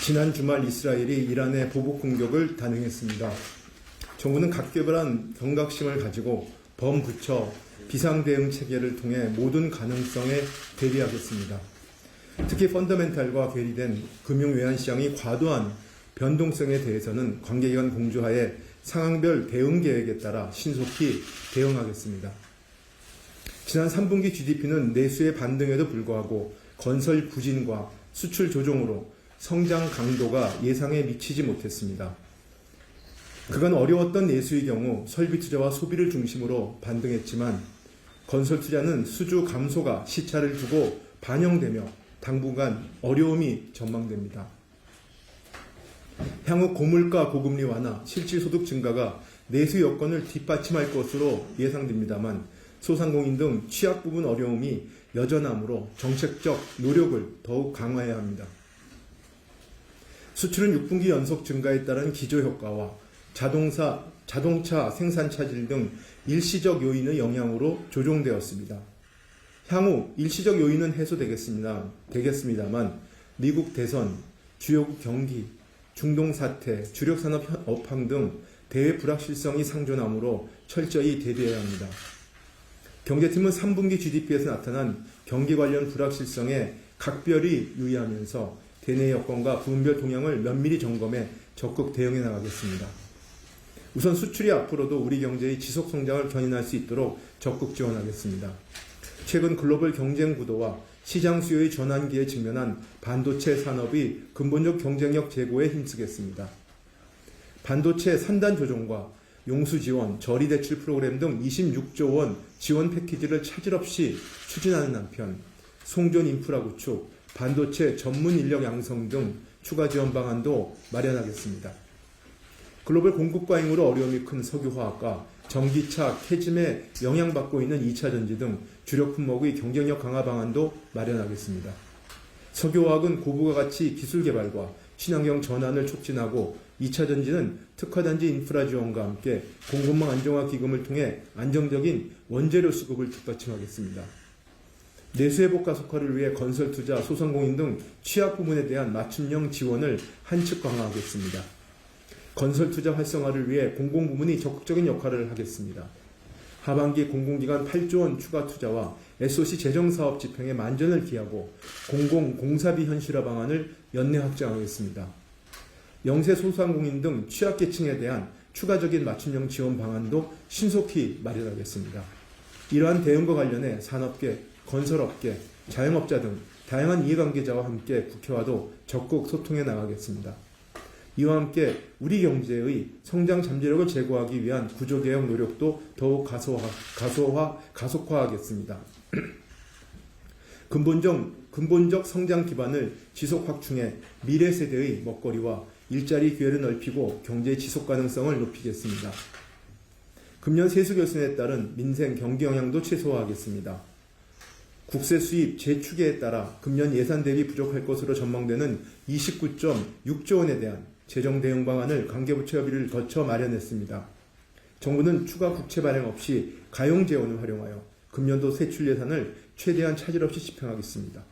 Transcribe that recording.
지난 주말 이스라엘이 이란의 보복 공격을 단행했습니다. 정부는 각별한 경각심을 가지고 범부처 비상대응 체계를 통해 모든 가능성에 대비하겠습니다. 특히 펀더멘탈과 괴리된 금융외환시장이 과도한 변동성에 대해서는 관계기관 공조하에 상황별 대응 계획에 따라 신속히 대응하겠습니다. 지난 3분기 GDP는 내수의 반등에도 불구하고 건설 부진과 수출 조정으로 성장 강도가 예상에 미치지 못했습니다. 그간 어려웠던 내수의 경우 설비 투자와 소비를 중심으로 반등했지만 건설 투자는 수주 감소가 시차를 두고 반영되며 당분간 어려움이 전망됩니다. 향후 고물가 고금리 완화, 실질소득 증가가 내수 여건을 뒷받침할 것으로 예상됩니다만 소상공인 등 취약 부분 어려움이 여전하므로 정책적 노력을 더욱 강화해야 합니다. 수출은 6분기 연속 증가에 따른 기저효과와 자동차 생산 차질 등 일시적 요인의 영향으로 조정되었습니다. 향후 일시적 요인은 해소되겠습니다만 미국 대선, 주요국 경기, 중동 사태, 주력 산업 업황 등 대외 불확실성이 상존하므로 철저히 대비해야 합니다. 경제팀은 3분기 GDP에서 나타난 경기 관련 불확실성에 각별히 유의하면서 대내 여건과 부분별 동향을 면밀히 점검해 적극 대응해 나가겠습니다. 우선 수출이 앞으로도 우리 경제의 지속 성장을 견인할 수 있도록 적극 지원하겠습니다. 최근 글로벌 경쟁 구도와 시장 수요의 전환기에 직면한 반도체 산업이 근본적 경쟁력 제고에 힘쓰겠습니다. 반도체 산단 조정과 용수 지원, 저리 대출 프로그램 등 26조 원 지원 패키지를 차질 없이 추진하는 한편 송전 인프라 구축, 반도체 전문 인력 양성 등 추가 지원 방안도 마련하겠습니다. 글로벌 공급 과잉으로 어려움이 큰 석유화학과 전기차, 캐즘에 영향받고 있는 2차 전지 등 주력 품목의 경쟁력 강화 방안도 마련하겠습니다. 석유화학은 고부가 가치 기술 개발과 친환경 전환을 촉진하고 2차 전지는 특화단지 인프라 지원과 함께 공급망 안정화 기금을 통해 안정적인 원재료 수급을 뒷받침하겠습니다. 내수회복 가속화를 위해 건설 투자, 소상공인 등 취약 부문에 대한 맞춤형 지원을 한층 강화하겠습니다. 건설 투자 활성화를 위해 공공부문이 적극적인 역할을 하겠습니다. 하반기 공공기관 8조 원 추가 투자와 SOC 재정사업 집행에 만전을 기하고 공공공사비 현실화 방안을 연내 확장하겠습니다. 영세 소상공인 등 취약계층에 대한 추가적인 맞춤형 지원 방안도 신속히 마련하겠습니다. 이러한 대응과 관련해 산업계, 건설업계, 자영업자 등 다양한 이해관계자와 함께 국회와도 적극 소통해 나가겠습니다. 이와 함께 우리 경제의 성장 잠재력을 제고하기 위한 구조개혁 노력도 더욱 가속화하겠습니다. 근본적 성장 기반을 지속 확충해 미래 세대의 먹거리와 일자리 기회를 넓히고 경제의 지속 가능성을 높이겠습니다. 금년 세수 결손에 따른 민생 경기 영향도 최소화하겠습니다. 국세 수입 재추계에 따라 금년 예산 대비 부족할 것으로 전망되는 29.6조 원에 대한 재정 대응 방안을 관계부처 협의를 거쳐 마련했습니다. 정부는 추가 국채 발행 없이 가용 재원을 활용하여 금년도 세출 예산을 최대한 차질 없이 집행하겠습니다.